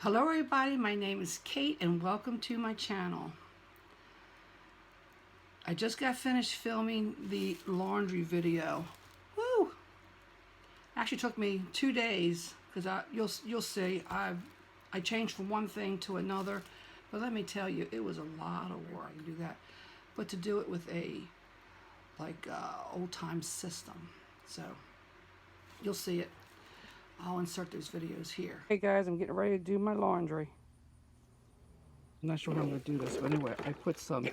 Hello everybody, my name is Kate and welcome to my channel. I just got finished filming the laundry video. Woo! Actually took me 2 days because you'll see I changed from one thing to another, but let me tell you, it was a lot of work to do that. But to do it with a old-time system, so you'll see it. I'll insert those videos here. Hey guys, I'm getting ready to do my laundry. I'm not sure how I'm going to do this, but anyway, I put some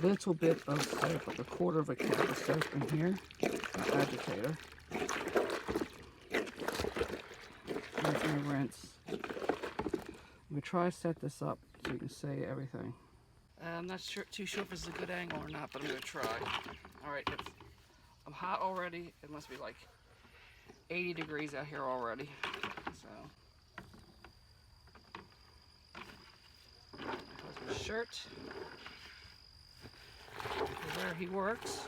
little bit of soap, like a quarter of a can of soap in here, an agitator. I'm going to rinse. I'm going to try to set this up so you can see everything. I'm not too sure if this is a good angle or not, but I'm going to try. Alright, I'm hot already. It must be like 80 degrees out here already. So, my husband's shirt, where he works.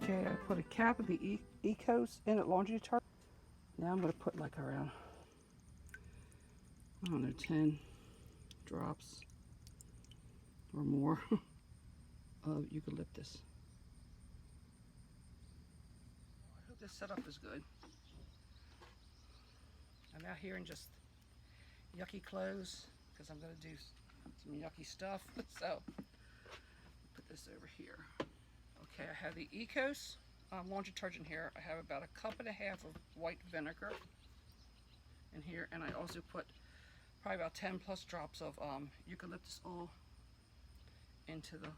Okay, I put a cap of the Ecos in at laundry detergent. Now I'm going to put like around, I don't know, 10 drops or more of eucalyptus. I hope this setup is good. I'm out here in just yucky clothes because I'm going to do some yucky stuff. So, put this over here. Okay, I have the Ecos laundry detergent here. I have about 1.5 cups of white vinegar in here, and I also put probably about 10 plus drops of eucalyptus oil into the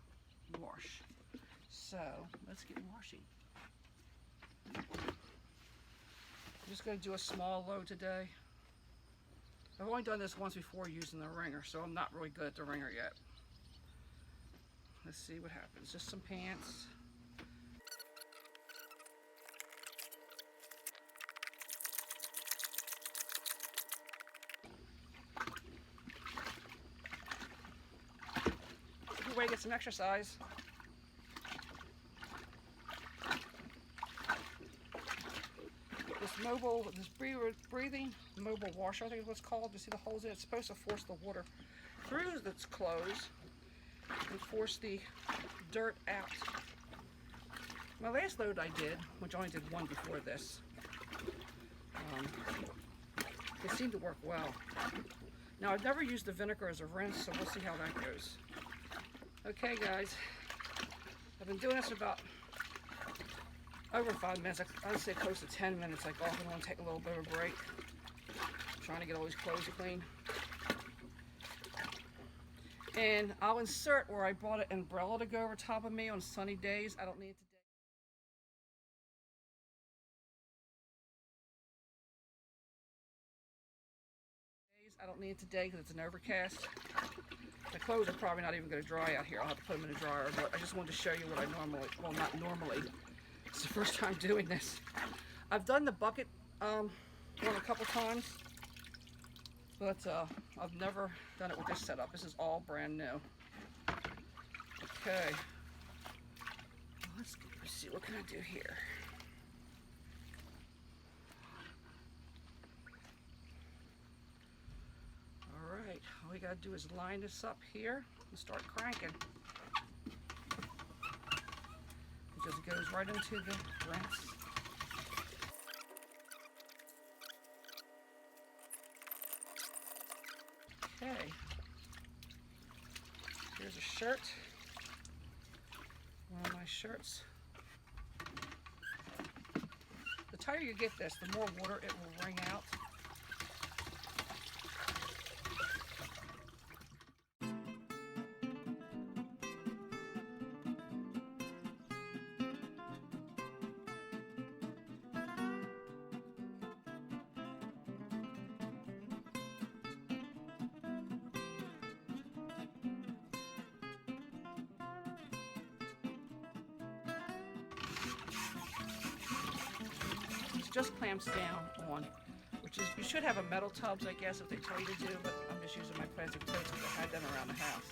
wash. So let's get washing. I'm just going to do a small load today. I've only done this once before using the wringer, so I'm not really good at the wringer yet. Let's see what happens. Just some pants. Good way to get some exercise. This breathing mobile washer, I think is what's called. You see the holes in it? It's supposed to force the water through that's closed and force the dirt out. My last load I did, which I only did one before this, it seemed to work well. Now I've never used the vinegar as a rinse, so we'll see how that goes. Okay guys, I've been doing this about over 5 minutes. I would say close to 10 minutes. I often want to take a little bit of a break. I'm trying to get all these clothes clean. And I'll insert where I bought an umbrella to go over top of me on sunny days. I don't need it today. I don't need it today because it's an overcast. The clothes are probably not even going to dry out here. I'll have to put them in the dryer, but I just wanted to show you what I normally, well, not normally. It's the first time doing this. I've done the bucket one a couple times, but I've never done it with this setup. This is all brand new. Okay. Well, let's see, what can I do here? Alright, we you gotta do is line this up here and start cranking. It just goes right into the rinse. Okay, here's a shirt, one of my shirts. The tighter you get this, the more water it will wring out. Just clamps down on, which is, you should have a metal tubs, I guess, if they tell you to do, but I'm just using my plastic totes because I had them around the house.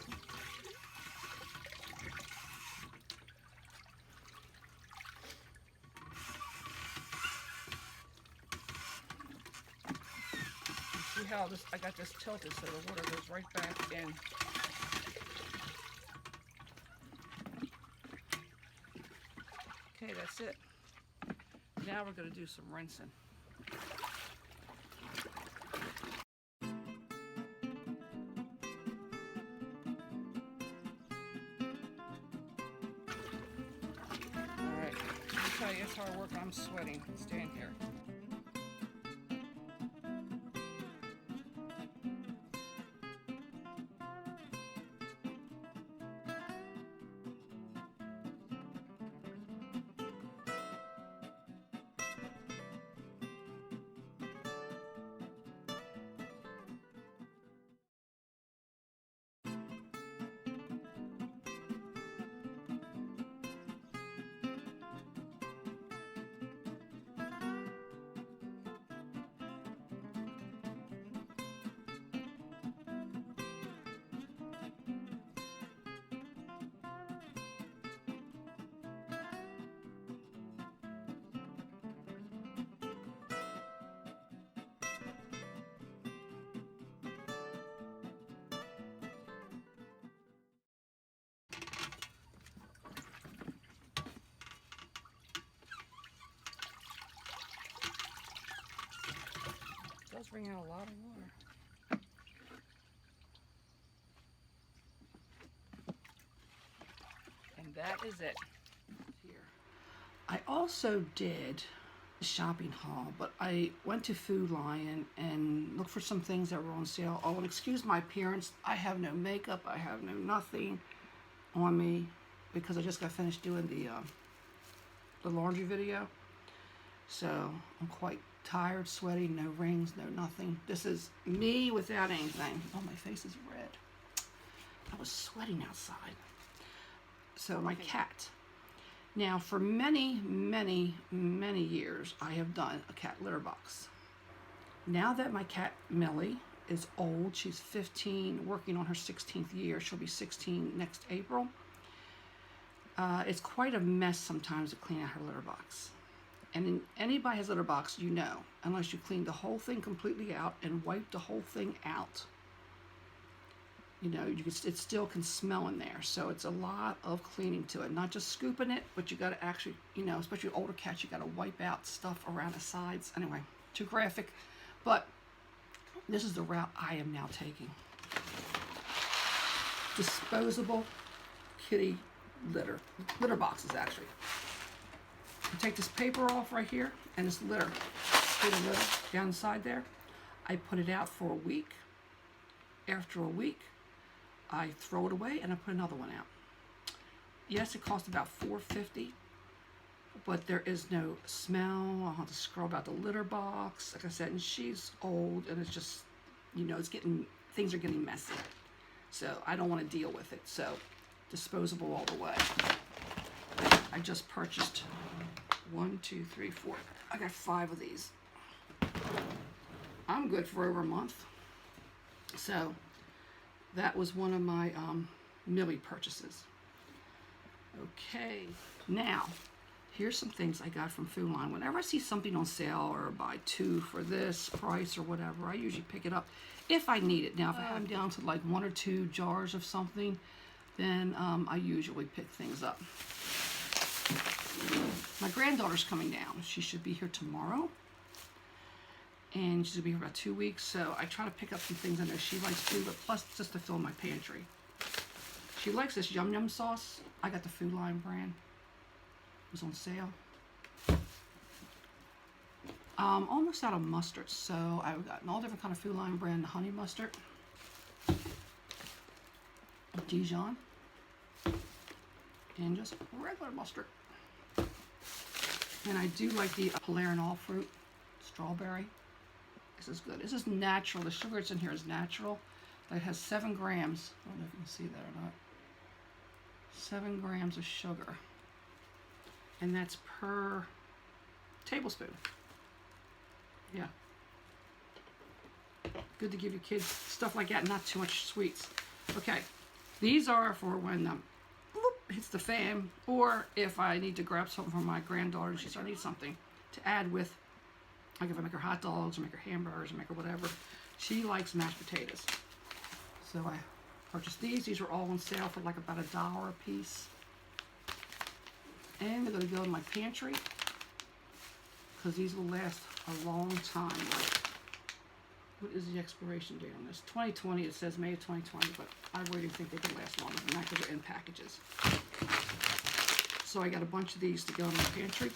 You see how this, I got this tilted so the water goes right back in. Okay, that's it. Now we're going to do some rinsing. Alright, let me tell you, it's hard work. I'm sweating staying here. It does bring out a lot of water. And that is it here. I also did a shopping haul, but I went to Food Lion and looked for some things that were on sale. Oh, and excuse my appearance. I have no makeup. I have no nothing on me because I just got finished doing the laundry video. So I'm quite tired, sweaty, no rings, no nothing. This is me without anything. Oh, my face is red. I was sweating outside. So my cat. Now for many, many, many years, I have done a cat litter box. Now that my cat Millie is old, she's 15, working on her 16th year. She'll be 16 next April. It's quite a mess sometimes to clean out her litter box. And anybody has a litter box, you know, unless you clean the whole thing completely out and wipe the whole thing out, you know, it still can smell in there. So it's a lot of cleaning to it. Not just scooping it, but you got to actually, you know, especially older cats, you got to wipe out stuff around the sides. Anyway, too graphic. But this is the route I am now taking. Disposable kitty litter boxes, actually. I take this paper off right here and this litter, down the side there. I put it out for a week. After a week, I throw it away and I put another one out. Yes, it costs about $4.50, but there is no smell. I'll have to scrub out the litter box, like I said, and she's old and it's just, you know, things are getting messy. So I don't want to deal with it. So disposable all the way. I just purchased 1, 2, 3, 4. I got 5 of these. I'm good for over a month. So that was one of my Millie purchases. Okay, now here's some things I got from Food Line. Whenever I see something on sale or buy 2 for this price or whatever, I usually pick it up if I need it. Now, if I have down to like 1 or 2 jars of something, then I usually pick things up. My granddaughter's coming down. She should be here tomorrow. And she'll be here about 2 weeks, so I try to pick up some things I know she likes too, but plus just to fill my pantry. She likes this Yum Yum sauce. I got the Food Line brand. It was on sale. Almost out of mustard, so I've gotten all different kind of Food Line brand honey mustard, Dijon, and just regular mustard. And I do like the Polarin all fruit strawberry. This is good. This is natural. The sugar that's in here is natural. It has 7 grams. I don't know if you can see that or not. 7 grams of sugar. And that's per tablespoon. Yeah. Good to give your kids stuff like that, not too much sweets. Okay. These are for when hits the fan, or if I need to grab something from my granddaughter and she says I need something to add with. Like if I make her hot dogs or make her hamburgers or make her whatever, she likes mashed potatoes. So I purchased these. These are all on sale for like about $1 a piece. And they're going to go in my pantry because these will last a long time. Like, what is the expiration date on this? 2020. It says May of 2020, but I really think they could last longer than that because they're in packages. So I got a bunch of these to go in my pantry.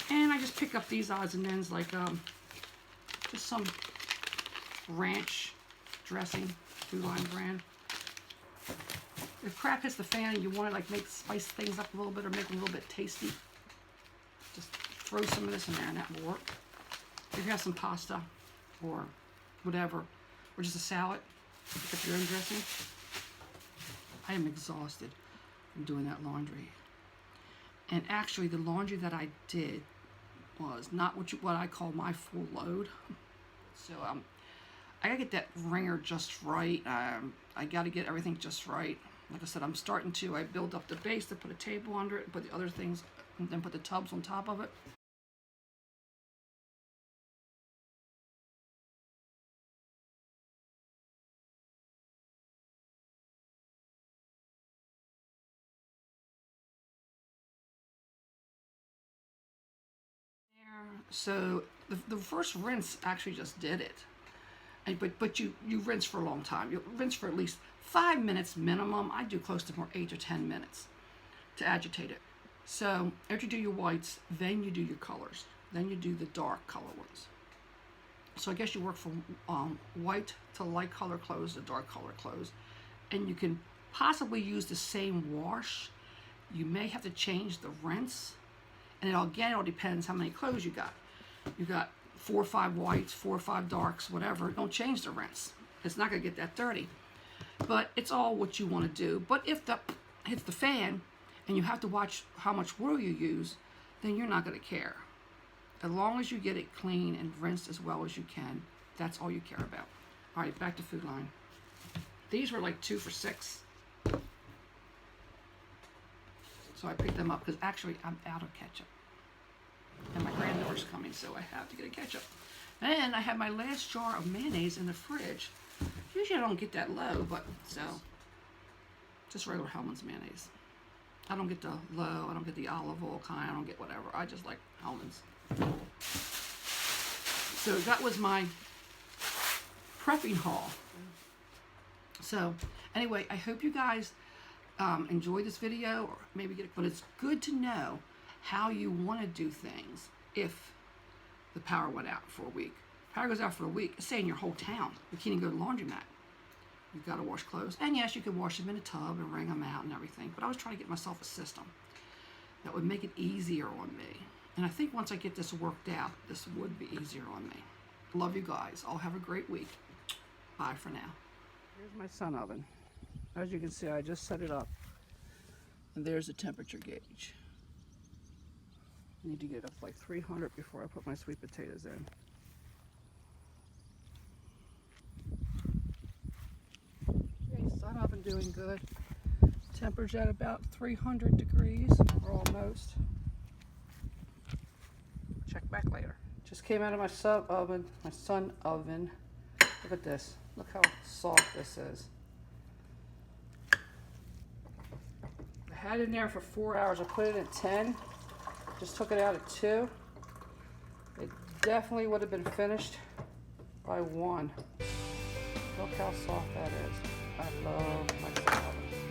And I just pick up these odds and ends, like just some ranch dressing, Food Line brand. If crap hits the fan and you want to like spice things up a little bit or make them a little bit tasty, just throw some of this in there and that will work. If you have some pasta or whatever, or just a salad, pick up your own dressing. I am exhausted from doing that laundry. And actually, the laundry that I did was not what I call my full load. So I gotta get that wringer just right. I gotta get everything just right. Like I said, I build up the base to put a table under it, put the other things, and then put the tubs on top of it. So the first rinse actually just did it. But you rinse for a long time. You rinse for at least 5 minutes minimum. I do close to more 8 or 10 minutes to agitate it. So after you do your whites, then you do your colors. Then you do the dark color ones. So I guess you work from white to light color clothes to dark color clothes. And you can possibly use the same wash. You may have to change the rinse. And it all depends how many clothes you got. You got 4 or 5 whites, 4 or 5 darks, whatever. Don't change the rinse. It's not going to get that dirty. But it's all what you want to do. But if that hits the fan and you have to watch how much oil you use, then you're not going to care. As long as you get it clean and rinsed as well as you can, that's all you care about. All right, back to Food Line. These were like 2 for $6. So I picked them up because actually I'm out of ketchup. And my granddaughter's coming, so I have to get a ketchup. And I have my last jar of mayonnaise in the fridge. Usually I don't get that low, but so just regular Hellmann's mayonnaise. I don't get the low, I don't get the olive oil kind, I don't get whatever. I just like Hellmann's. So that was my prepping haul. So anyway, I hope you guys enjoy this video, or maybe but it's good to know how you want to do things if the power went out for a week. Power goes out for a week, it's saying your whole town. You can't even go to the laundromat. You've got to wash clothes. And yes, you could wash them in a tub and wring them out and everything, but I was trying to get myself a system that would make it easier on me. And I think once I get this worked out, this would be easier on me. Love you guys. All have a great week. Bye for now. Here's my SunOven. As you can see, I just set it up. And there's the temperature gauge. I need to get it up to like 300 before I put my sweet potatoes in. Okay, SunOven doing good. Temperature at about 300 degrees, or almost. Check back later. Just came out of my SunOven. Look at this. Look how soft this is. I had it in there for 4 hours. I put it at 10. Just took it out at 2. It definitely would have been finished by 1. Look how soft that is. I love my SunOven.